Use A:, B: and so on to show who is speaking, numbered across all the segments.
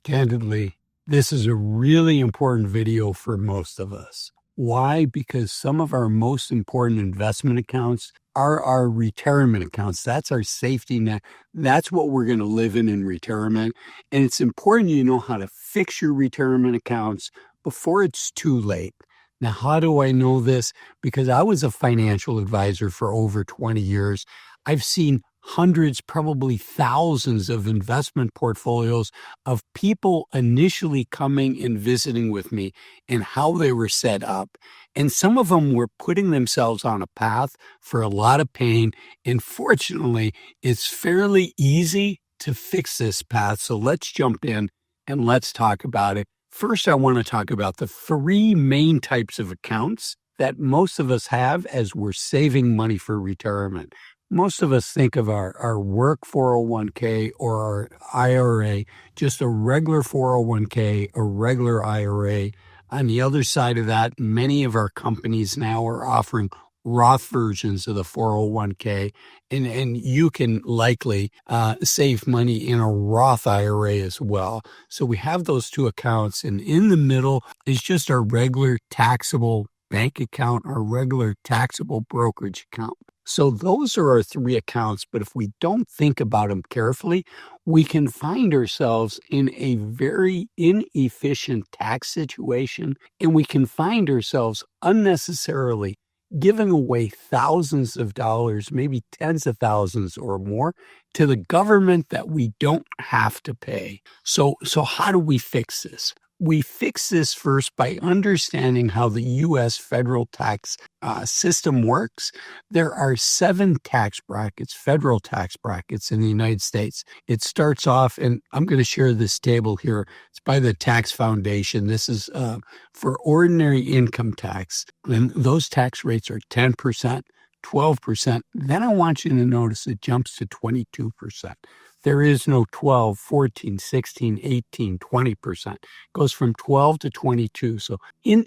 A: Candidly, this is a really important video for most of us. Why? Because some of our most important investment accounts are our retirement accounts. That's our safety net. That's what we're going to live in retirement. And it's important you know how to fix your retirement accounts before it's too late. Now, how do I know this? Because I was a financial advisor for over 20 years. I've seen hundreds, probably thousands of investment portfolios of people initially coming and visiting with me and how they were set up. And some of them were putting themselves on a path for a lot of pain. And fortunately, it's fairly easy to fix this path. So let's jump in and let's talk about it. First, I want to talk about the three main types of accounts that most of us have as we're saving money for retirement. Most of us think of our work 401k or our IRA, just a regular 401k, a regular IRA. On the other side of that, many of our companies now are offering Roth versions of the 401k, and you can likely save money in a Roth IRA as well. So we have those two accounts, and in the middle is just our regular taxable bank account, our regular taxable brokerage account. So those are our three accounts, but if we don't think about them carefully, we can find ourselves in a very inefficient tax situation, and we can find ourselves unnecessarily giving away thousands of dollars, maybe tens of thousands or more, to the government that we don't have to pay. So how do we fix this? We fix this first by understanding how the U.S. federal tax system works. There are 7 tax brackets, federal tax brackets in the United States. It starts off, and I'm going to share this table here. It's by the Tax Foundation. This is for ordinary income tax, and those tax rates are 10%, 12%. Then I want you to notice it jumps to 22%. There is no 12, 14, 16, 18, 20%. It goes from 12 to 22. So in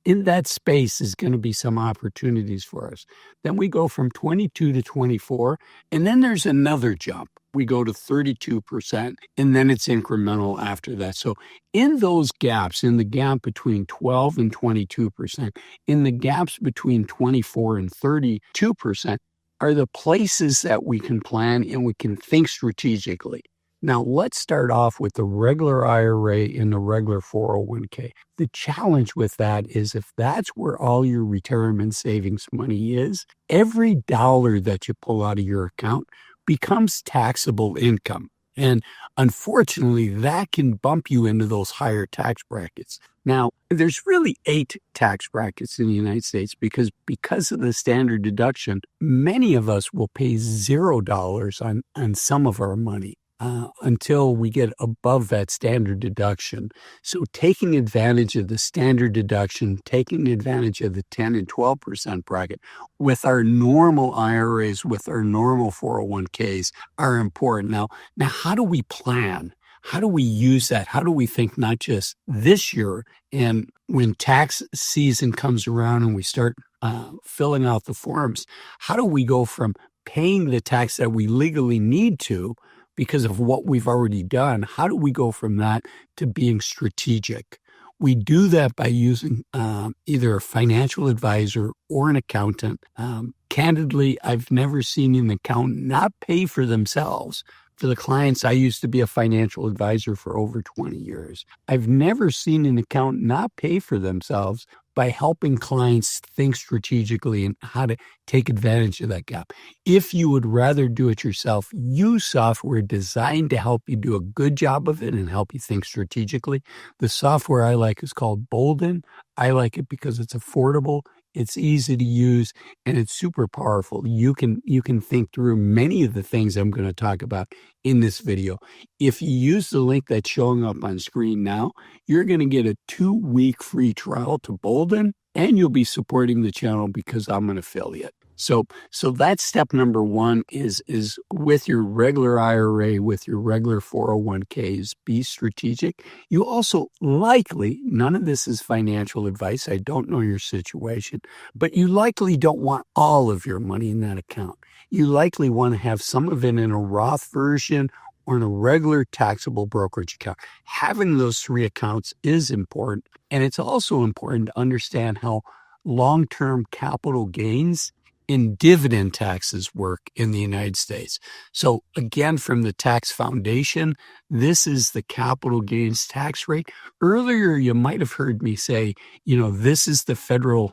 A: that space is going to be some opportunities for us. Then we go from 22 to 24, and then there's another jump. We go to 32%, and then it's incremental after that. So in those gaps, in the gap between 12 and 22%, in the gaps between 24 and 32%, are the places that we can plan and we can think strategically. Now, let's start off with the regular IRA and the regular 401k. The challenge with that is if that's where all your retirement savings money is, every dollar that you pull out of your account becomes taxable income. And unfortunately, that can bump you into those higher tax brackets. Now, there's really 8 tax brackets in the United States because of the standard deduction, many of us will pay $0 on some of our money until we get above that standard deduction. So taking advantage of the standard deduction, taking advantage of the 10 and 12% bracket with our normal IRAs, with our normal 401ks are important. Now, how do we plan? How do we use that? How do we think not just this year and when tax season comes around and we start filling out the forms, how do we go from paying the tax that we legally need to because of what we've already done? How do we go from that to being strategic? We do that by using either a financial advisor or an accountant. Candidly, I've never seen an accountant not pay for themselves. For the clients, I used to be a financial advisor for over 20 years. I've never seen an accountant not pay for themselves by helping clients think strategically and how to take advantage of that gap. If you would rather do it yourself, use software designed to help you do a good job of it and help you think strategically. The software I like is called Bolden. I like it because it's affordable, it's easy to use, and it's super powerful. You can think through many of the things I'm going to talk about in this video. If you use the link that's showing up on screen now, you're going to get a 2-week free trial to Bolden, and you'll be supporting the channel because I'm an affiliate. So that's step number 1 is with your regular IRA, with your regular 401ks, be strategic. You also likely, none of this is financial advice. I don't know your situation, but you likely don't want all of your money in that account. You likely want to have some of it in a Roth version or in a regular taxable brokerage account. Having those three accounts is important. And it's also important to understand how long-term capital gains and dividend taxes work in the United States. So again, from the Tax Foundation, this is the capital gains tax rate. Earlier, you might have heard me say, this is the federal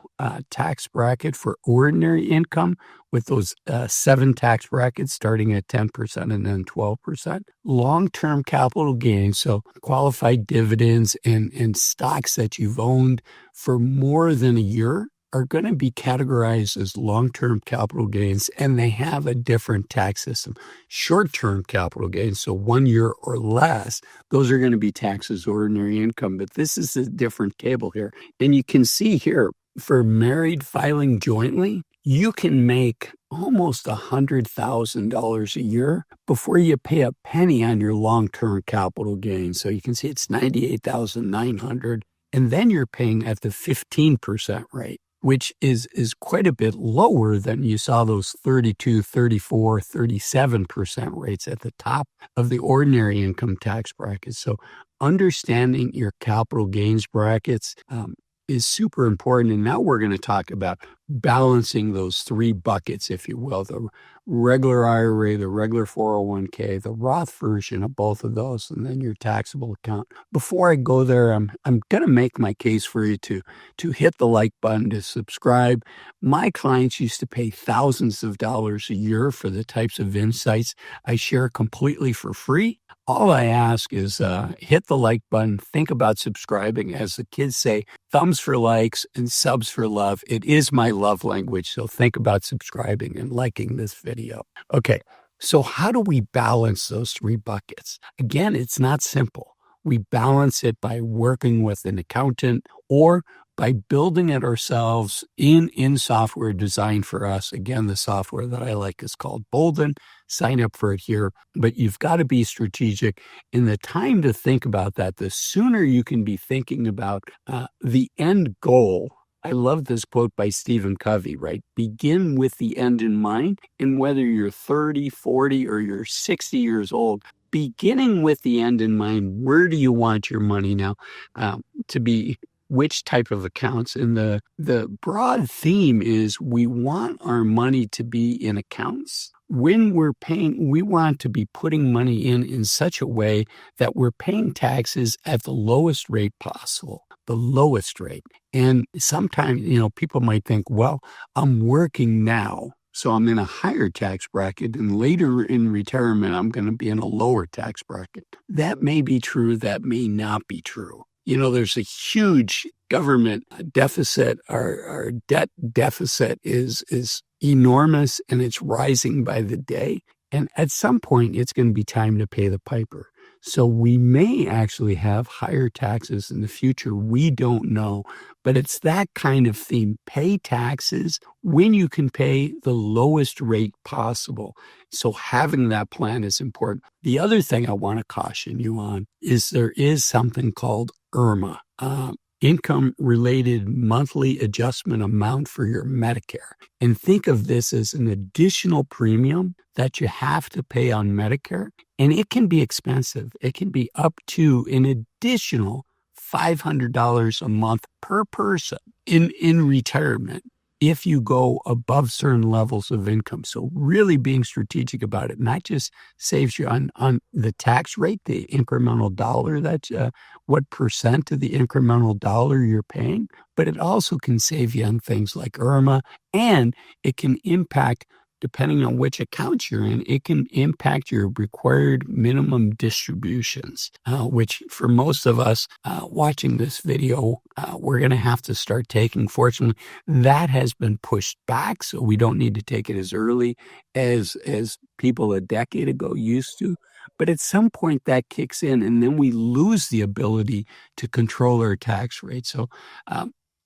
A: tax bracket for ordinary income with those 7 tax brackets starting at 10% and then 12%. Long-term capital gains, so qualified dividends and stocks that you've owned for more than a year are going to be categorized as long-term capital gains, and they have a different tax system. Short-term capital gains, so 1 year or less, those are going to be taxed as ordinary income, but this is a different table here. And you can see here, for married filing jointly, you can make almost $100,000 a year before you pay a penny on your long-term capital gains. So you can see it's $98,900, and then you're paying at the 15% rate, which is quite a bit lower than you saw those 32, 34, 37% rates at the top of the ordinary income tax bracket. So understanding your capital gains brackets is super important. And now we're going to talk about balancing those 3 buckets, if you will, the regular IRA, the regular 401k, the Roth version of both of those, and then your taxable account. Before I go there, I'm going to make my case for you to hit the like button, to subscribe. My clients used to pay thousands of dollars a year for the types of insights I share completely for free. All I ask is hit the like button, think about subscribing. As the kids say, thumbs for likes and subs for love. It is my love language, so think about subscribing and liking this video. Okay, so how do we balance those 3 buckets? Again, it's not simple. We balance it by working with an accountant or by building it ourselves in software designed for us. Again, the software that I like is called Bolden. Sign up for it here, but you've got to be strategic. In the time to think about that, the sooner you can be thinking about the end goal. I love this quote by Stephen Covey, right? Begin with the end in mind. And whether you're 30, 40, or you're 60 years old, beginning with the end in mind, where do you want your money now to be? Which type of accounts? And the broad theme is we want our money to be in accounts. When we're paying, we want to be putting money in such a way that we're paying taxes at the lowest rate possible, the lowest rate. And sometimes, people might think, well, I'm working now, so I'm in a higher tax bracket, and later in retirement, I'm going to be in a lower tax bracket. That may be true. That may not be true. There's a huge government deficit. Our debt deficit is enormous, and it's rising by the day. And at some point, it's going to be time to pay the piper. So we may actually have higher taxes in the future. We don't know. But it's that kind of theme. Pay taxes when you can pay the lowest rate possible. So having that plan is important. The other thing I want to caution you on is there is something called IRMA, income-related monthly adjustment amount for your Medicare. And think of this as an additional premium that you have to pay on Medicare. And it can be expensive. It can be up to an additional $500 a month per person in retirement if you go above certain levels of income. So really being strategic about it, not just saves you on the tax rate, the incremental dollar, what percent of the incremental dollar you're paying, but it also can save you on things like IRMA, and it can impact, depending on which account you're in, it can impact your required minimum distributions, which for most of us watching this video, we're going to have to start taking. Fortunately, that has been pushed back, so we don't need to take it as early as people a decade ago used to. But at some point that kicks in, and then we lose the ability to control our tax rate. So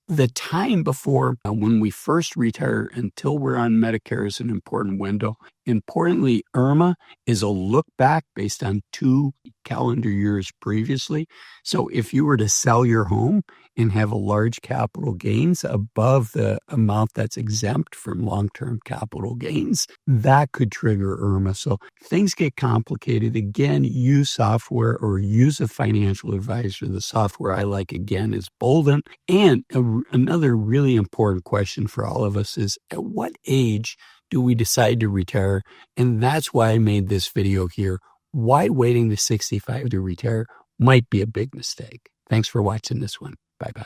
A: the time before when we first retire until we're on Medicare is an important window. Importantly, IRMA is a look back based on 2 calendar years previously. So if you were to sell your home and have a large capital gains above the amount that's exempt from long-term capital gains, that could trigger IRMA. So things get complicated. Again, use software or use a financial advisor. The software I like, again, is Bolden. And another really important question for all of us is, at what age do we decide to retire? And that's why I made this video here. Why waiting to 65 to retire might be a big mistake. Thanks for watching this one. Bye-bye.